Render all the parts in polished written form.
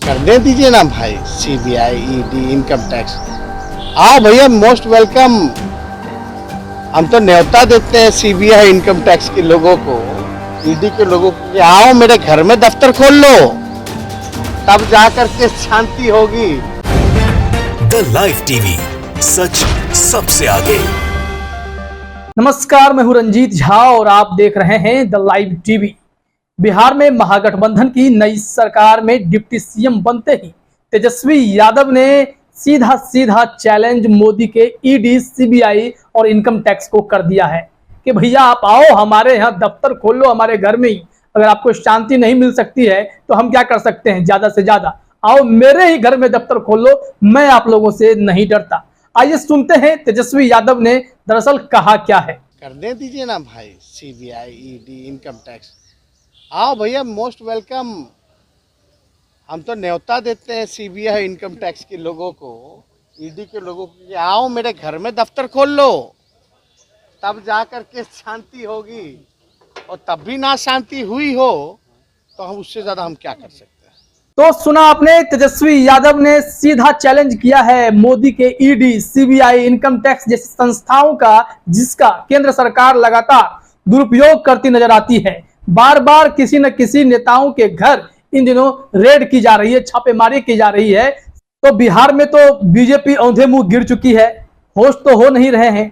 करने दीजिए ना भाई, सीबीआई, ईडी, इनकम टैक्स। आओ भैया, मोस्ट वेलकम। हम तो न्योता देते हैं सीबीआई, इनकम टैक्स के लोगों को, ईडी के लोगों को कि आओ मेरे घर में दफ्तर खोल लो, तब जाकर के शांति होगी। द लाइव टीवी, सच सबसे आगे। नमस्कार, मैं हूं रंजीत झा और आप देख रहे हैं द लाइव टीवी। बिहार में महागठबंधन की नई सरकार में डिप्टी सीएम बनते ही तेजस्वी यादव ने सीधा सीधा चैलेंज मोदी के ईडी, सीबीआई और इनकम टैक्स को कर दिया है कि भैया आप आओ, हमारे यहाँ दफ्तर खोल लो, हमारे घर में ही। अगर आपको शांति नहीं मिल सकती है तो हम क्या कर सकते हैं, ज्यादा से ज्यादा आओ मेरे ही घर में दफ्तर खोल लो, मैं आप लोगों से नहीं डरता। आइए सुनते हैं तेजस्वी यादव ने दरअसल कहा क्या है। करने दीजिए ना भाई, सीबीआई, ईडी, इनकम टैक्स। आओ भैया, मोस्ट वेलकम। हम तो न्योता देते हैं सीबीआई, इनकम टैक्स के लोगों को, ईडी के लोगों को कि आओ मेरे घर में दफ्तर खोल लो, तब जाकर के शांति होगी। और तब भी ना शांति हुई हो तो हम उससे ज्यादा हम क्या कर सकते हैं। तो सुना आपने, तेजस्वी यादव ने सीधा चैलेंज किया है मोदी के ईडी, सीबीआई, इनकम टैक्स जैसी संस्थाओं का, जिसका केंद्र सरकार लगातार दुरुपयोग करती नजर आती है। बार बार किसी न किसी नेताओं के घर इन दिनों रेड की जा रही है, छापेमारी की जा रही है। तो बिहार में तो बीजेपी औंधे मुंह गिर चुकी है, होश तो हो नहीं रहे हैं,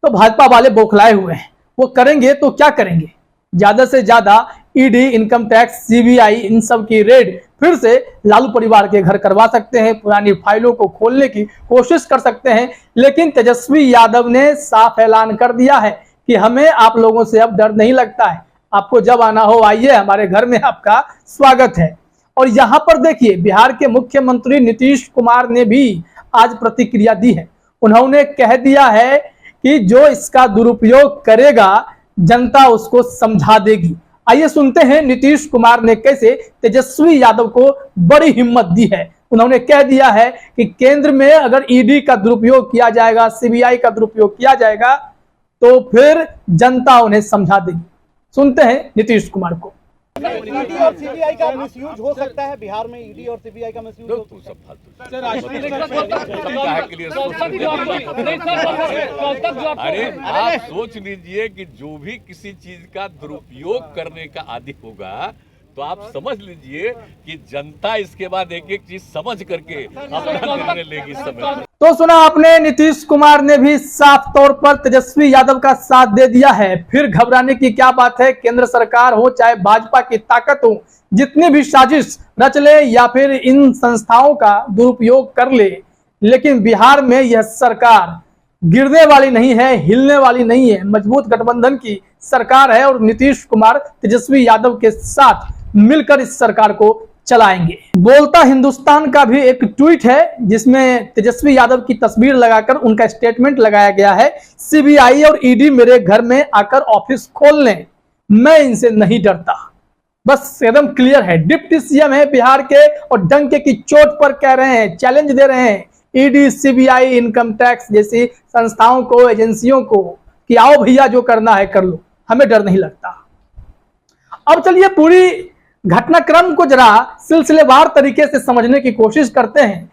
तो भाजपा वाले बौखलाए हुए हैं। वो करेंगे तो क्या करेंगे, ज्यादा से ज्यादा ईडी, इनकम टैक्स, सीबीआई, इन सब की रेड फिर से लालू परिवार के घर करवा सकते हैं, पुरानी फाइलों को खोलने की कोशिश कर सकते हैं। लेकिन तेजस्वी यादव ने साफ ऐलान कर दिया है कि हमें आप लोगों से अब डर नहीं लगता है, आपको जब आना हो आइए, हमारे घर में आपका स्वागत है। और यहाँ पर देखिए, बिहार के मुख्यमंत्री नीतीश कुमार ने भी आज प्रतिक्रिया दी है। उन्होंने कह दिया है कि जो इसका दुरुपयोग करेगा जनता उसको समझा देगी। आइए सुनते हैं नीतीश कुमार ने कैसे तेजस्वी यादव को बड़ी हिम्मत दी है। उन्होंने कह दिया है कि केंद्र में अगर ईडी का दुरुपयोग किया जाएगा, सीबीआई का दुरुपयोग किया जाएगा, तो फिर जनता उन्हें समझा देगी। सुनते हैं नीतीश कुमार को। ईडी और सीबीआई का मिसयूज हो सकता है बिहार में, ईडी और सीबीआई का मिसयूज हो सकता है। अरे आप सोच लीजिए कि जो भी किसी चीज का दुरुपयोग करने का आदी होगा तो आप समझ लीजिए कि जनता इसके बाद एक एक चीज समझ करके अपना निर्णय लेगी समय। तो सुना आपने, नीतीश कुमार ने भी साफ तौर पर तेजस्वी यादव का साथ दे दिया है। फिर घबराने की क्या बात है। केंद्र सरकार हो चाहे भाजपा की ताकत हो, जितनी भी साजिश रच ले या फिर इन संस्थाओं का दुरुपयोग कर ले, लेकिन बिहार में यह सरकार गिरने वाली नहीं है, हिलने वाली नहीं है। मजबूत गठबंधन की सरकार है और नीतीश कुमार तेजस्वी यादव के साथ मिलकर इस सरकार को चलाएंगे। बोलता हिंदुस्तान का भी एक ट्वीट है जिसमें तेजस्वी यादव की तस्वीर लगाकर उनका स्टेटमेंट लगाया गया है। सीबीआई और ईडी मेरे घर में आकर ऑफिस खोल लें, मैं इनसे नहीं डरता। बस एकदम क्लियर है, डिप्टी सीएम है बिहार के और डंके की चोट पर कह रहे हैं, चैलेंज दे रहे हैं ईडी, सीबीआई, इनकम टैक्स जैसी संस्थाओं को, एजेंसियों को कि आओ भैया जो करना है कर लो, हमें डर नहीं लगता। अब चलिए पूरी घटनाक्रम को जरा सिलसिलेवार तरीके से समझने की कोशिश करते हैं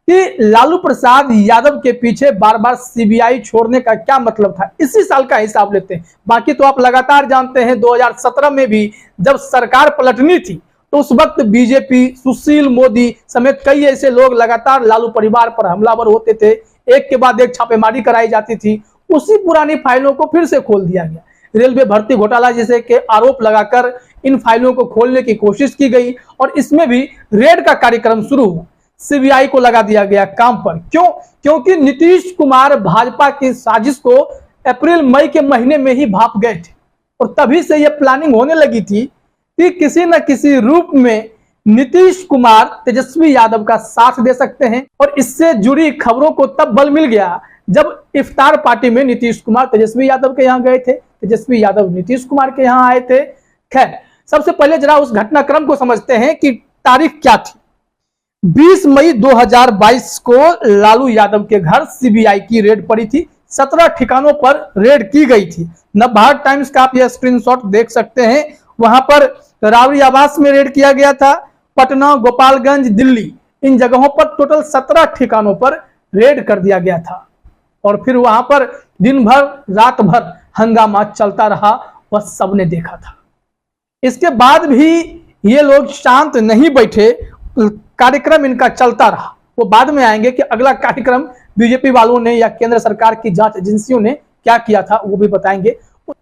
कि लालू प्रसाद यादव के पीछे बार बार सीबीआई छोड़ने का क्या मतलब था। इसी साल का हिसाब लेते हैं, बाकी तो आप लगातार जानते हैं 2017 में भी जब सरकार पलटनी थी तो उस वक्त बीजेपी, सुशील मोदी समेत कई ऐसे लोग लगातार लालू परिवार पर हमलावर होते थे। एक के बाद एक छापेमारी कराई जाती थी, उसी पुरानी फाइलों को फिर से खोल दिया गया। रेलवे भर्ती घोटाला जैसे के आरोप लगाकर इन फाइलों को खोलने की कोशिश की गई और इसमें भी रेड का कार्यक्रम शुरू हुआ। सीबीआई को लगा दिया गया काम पर। क्यों? क्योंकि नीतीश कुमार भाजपा की साजिश को अप्रैल मई के महीने में ही भाप गए थे और तभी से यह प्लानिंग होने लगी थी कि किसी न किसी रूप में नीतीश कुमार तेजस्वी यादव का साथ दे सकते हैं। और इससे जुड़ी खबरों को तब बल मिल गया जब इफ्तार पार्टी में नीतीश कुमार तेजस्वी यादव के यहाँ गए थे, तेजस्वी यादव नीतीश कुमार के यहाँ आए थे। खैर, सबसे पहले जरा उस घटनाक्रम को समझते हैं कि तारीख क्या थी। 20 मई 2022 को लालू यादव के घर सीबीआई की रेड पड़ी थी। 17 ठिकानों पर रेड की गई थी। नवभारत टाइम्स का आप यह स्क्रीनशॉट देख सकते हैं। वहां पर रावड़ी आवास में रेड किया गया था, पटना, गोपालगंज, दिल्ली, इन जगहों पर टोटल 17 ठिकानों पर रेड कर दिया गया था और फिर वहां पर दिन भर रात भर हंगामा चलता रहा, वह सबने देखा था। इसके बाद भी ये लोग शांत नहीं बैठे, कार्यक्रम इनका चलता रहा। वो बाद में आएंगे कि अगला कार्यक्रम बीजेपी वालों ने या केंद्र सरकार की जांच एजेंसियों ने क्या किया था, वो भी बताएंगे।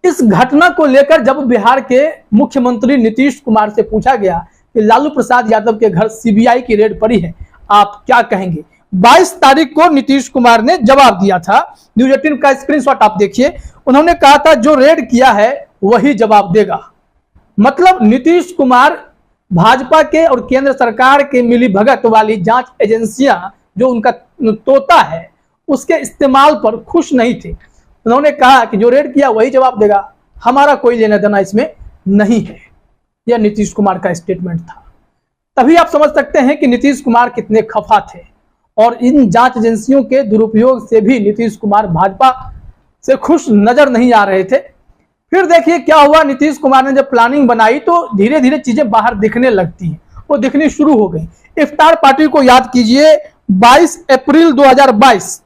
इस घटना को लेकर जब बिहार के मुख्यमंत्री नीतीश कुमार से पूछा गया कि लालू प्रसाद यादव के घर सीबीआई की रेड पड़ी है, आप क्या कहेंगे, 22 तारीख को नीतीश कुमार ने जवाब दिया था। न्यूज 18 का स्क्रीनशॉट आप देखिए। उन्होंने कहा था जो रेड किया है वही जवाब देगा। मतलब नीतीश कुमार भाजपा के और केंद्र सरकार के मिली भगत वाली जांच एजेंसियां जो उनका तोता है उसके इस्तेमाल पर खुश नहीं थे। उन्होंने कहा कि जो रेड किया वही जवाब देगा, हमारा कोई लेना देना इसमें नहीं है। यह नीतीश कुमार का स्टेटमेंट था। तभी आप समझ सकते हैं कि नीतीश कुमार कितने खफा थे और इन जांच एजेंसियों के दुरुपयोग से भी नीतीश कुमार भाजपा से खुश नजर नहीं आ रहे थे। फिर देखिए क्या हुआ, नीतीश कुमार ने जब प्लानिंग बनाई तो धीरे धीरे चीजें बाहर दिखने लगती हैं, वो दिखनी शुरू हो गई। इफ्तार पार्टी को याद कीजिए, 22 अप्रैल 2022,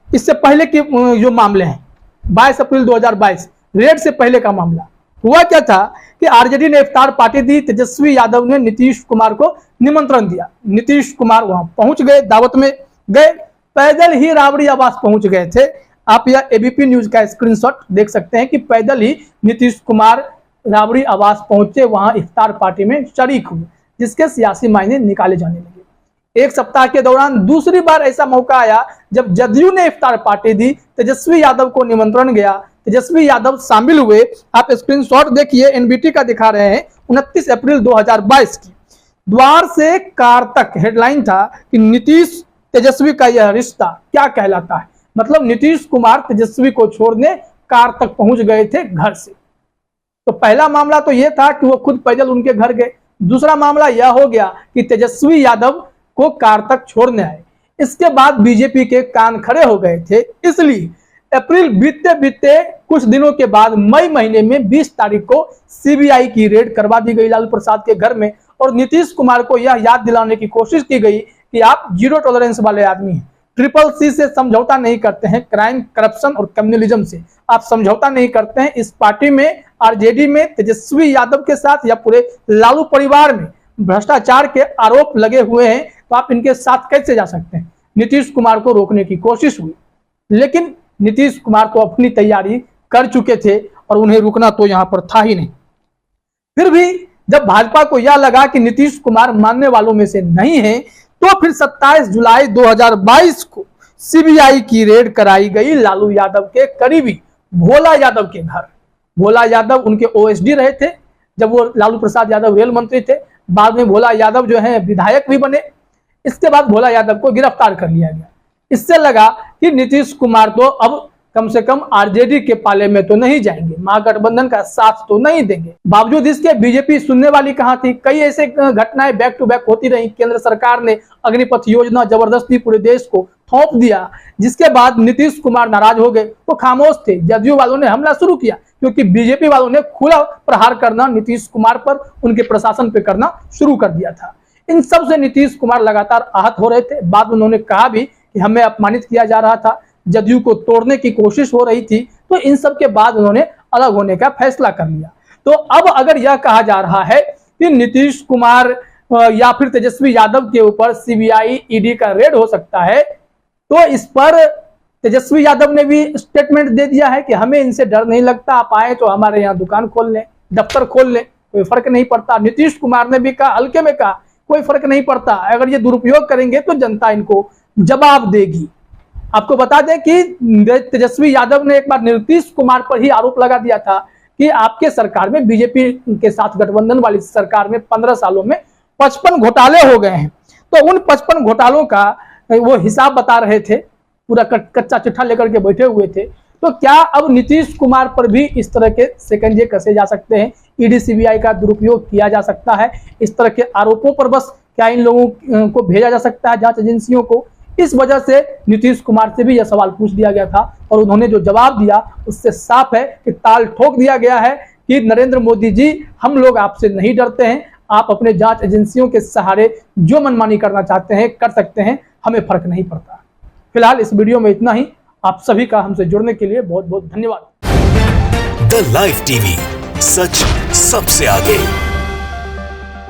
इससे पहले के जो मामले हैं, 22 अप्रैल 2022 रेड से पहले का मामला हुआ क्या था कि आरजेडी ने इफ्तार पार्टी दी, तेजस्वी यादव ने नीतीश कुमार को निमंत्रण दिया। नीतीश कुमार वहां पहुंच गए, दावत में गए, पैदल ही राबड़ी आवास पहुंच गए थे। आप यह एबीपी न्यूज का स्क्रीनशॉट देख सकते हैं कि पैदल ही नीतीश कुमार राबड़ी आवास पहुंचे, वहां इफ्तार पार्टी में शरीक हुए, जिसके सियासी मायने निकाले जाने लगे। एक सप्ताह के दौरान दूसरी बार ऐसा मौका आया जब जदयू ने इफ्तार पार्टी दी, तेजस्वी यादव को निमंत्रण गया, तेजस्वी यादव शामिल हुए। आप स्क्रीनशॉट देखिए, एनबीटी का दिखा रहे हैं, 29 अप्रैल 2022 की। द्वार से कार तक हेडलाइन था कि नीतीश तेजस्वी का यह रिश्ता क्या कहलाता है। मतलब नीतीश कुमार तेजस्वी को छोड़ने कार तक पहुंच गए थे घर से। तो पहला मामला तो यह था कि वो खुद पैदल उनके घर गए। दूसरा मामला यह हो गया कि तेजस्वी यादव को कार तक छोड़ने आए। इसके बाद बीजेपी के कान खड़े हो गए थे, इसलिए अप्रैल बीतते बीतते कुछ दिनों के बाद मई महीने में 20 तारीख को सीबीआई की रेड करवा दी गई लालू प्रसाद के घर में और नीतीश कुमार को यह याद दिलाने की कोशिश की गई कि आप जीरो टॉलरेंस वाले आदमी हैं, ट्रिपल सी से समझौता नहीं करते हैं, क्राइम, करप्शन और कम्युनलिज्म से आप समझौता नहीं करते हैं। इस पार्टी में, आरजेडी में तेजस्वी यादव के साथ या पूरे लालू परिवार में भ्रष्टाचार के आरोप लगे हुए हैं, तो आप इनके साथ कैसे जा सकते हैं। नीतीश कुमार को रोकने की कोशिश हुई, लेकिन नीतीश कुमार तो अपनी तैयारी कर चुके थे और उन्हें रुकना तो यहां पर था ही नहीं। फिर भी जब भाजपा को यह लगा कि नीतीश कुमार मानने वालों में से नहीं है, तो फिर 27 जुलाई 2022 को सीबीआई की रेड कराई गई लालू यादव के करीबी भोला यादव के घर। भोला यादव उनके ओएसडी रहे थे जब वो लालू प्रसाद यादव रेल मंत्री थे। बाद में भोला यादव जो है विधायक भी बने। इसके बाद भोला यादव को गिरफ्तार कर लिया गया। इससे लगा कि नीतीश कुमार तो अब कम से कम आरजेडी के पाले में तो नहीं जाएंगे, महागठबंधन का साथ तो नहीं देंगे। बावजूद इसके बीजेपी सुनने वाली कहां थी। कई ऐसे घटनाएं बैक टू बैक होती रही। केंद्र सरकार ने अग्निपथ योजना जबरदस्ती पूरे देश को थोप दिया, जिसके बाद नीतीश कुमार नाराज हो गए, वो खामोश थे। जदयू वालों ने हमला शुरू किया क्योंकि बीजेपी वालों ने खुला प्रहार करना नीतीश कुमार पर, उनके प्रशासन पे करना शुरू कर दिया था। इन सब से नीतीश कुमार लगातार आहत हो रहे थे। बाद में उन्होंने कहा भी कि हमें अपमानित किया जा रहा था, जदयू को तोड़ने की कोशिश हो रही थी। तो इन सब के बाद उन्होंने अलग होने का फैसला कर लिया। तो अब अगर यह कहा जा रहा है कि नीतीश कुमार या फिर तेजस्वी यादव के ऊपर सीबीआई ईडी का रेड हो सकता है, तो इस पर तेजस्वी यादव ने भी स्टेटमेंट दे दिया है कि हमें इनसे डर नहीं लगता, आप आए तो हमारे यहाँ दुकान खोल लें, दफ्तर खोल लें, कोई फर्क नहीं पड़ता। नीतीश कुमार ने भी कहा, हल्के में कहा, कोई फर्क नहीं पड़ता, अगर ये दुरुपयोग करेंगे तो जनता इनको जवाब देगी। आपको बता दें कि तेजस्वी यादव ने एक बार नीतीश कुमार पर ही आरोप लगा दिया था कि आपके सरकार में, बीजेपी के साथ गठबंधन वाली सरकार में 15 सालों में 55 घोटाले हो गए हैं। तो उन 55 घोटालों का वो हिसाब बता रहे थे, पूरा कच्चा चिट्ठा लेकर के बैठे हुए थे। तो क्या अब नीतीश कुमार पर भी इस तरह के शिकंजे कसे जा सकते हैं, ईडी सीबीआई का दुरुपयोग किया जा सकता है, इस तरह के आरोपों पर बस क्या इन लोगों को भेजा जा सकता है जांच एजेंसियों को? इस वजह से नीतीश कुमार से भी यह सवाल पूछ दिया गया था और उन्होंने जो जवाब दिया उससे साफ है कि ताल ठोक दिया गया है कि नरेंद्र मोदी जी, हम लोग आपसे नहीं डरते हैं, आप अपने जांच एजेंसियों के सहारे जो मनमानी करना चाहते हैं कर सकते हैं, हमें फर्क नहीं पड़ता। फिलहाल इस वीडियो में इतना ही। आप सभी का हमसे जुड़ने के लिए बहुत बहुत धन्यवाद। द लाइव टीवी, सच सबसे आगे।